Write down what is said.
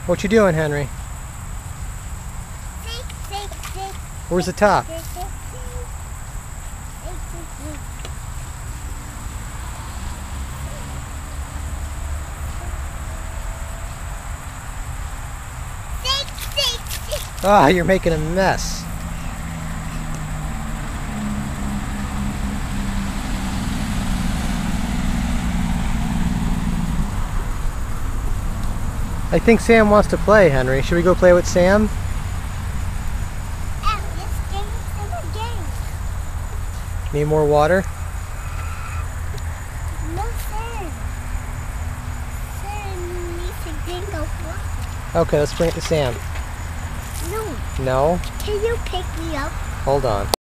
What you doing, Henry? Where's the top? Ah, you're making a mess. I think Sam wants to play, Henry. Should we go play with Sam? Need more water? No, Sam. Sam needs a drink of water. Okay, let's bring it to Sam. No. No? Can you pick me up? Hold on.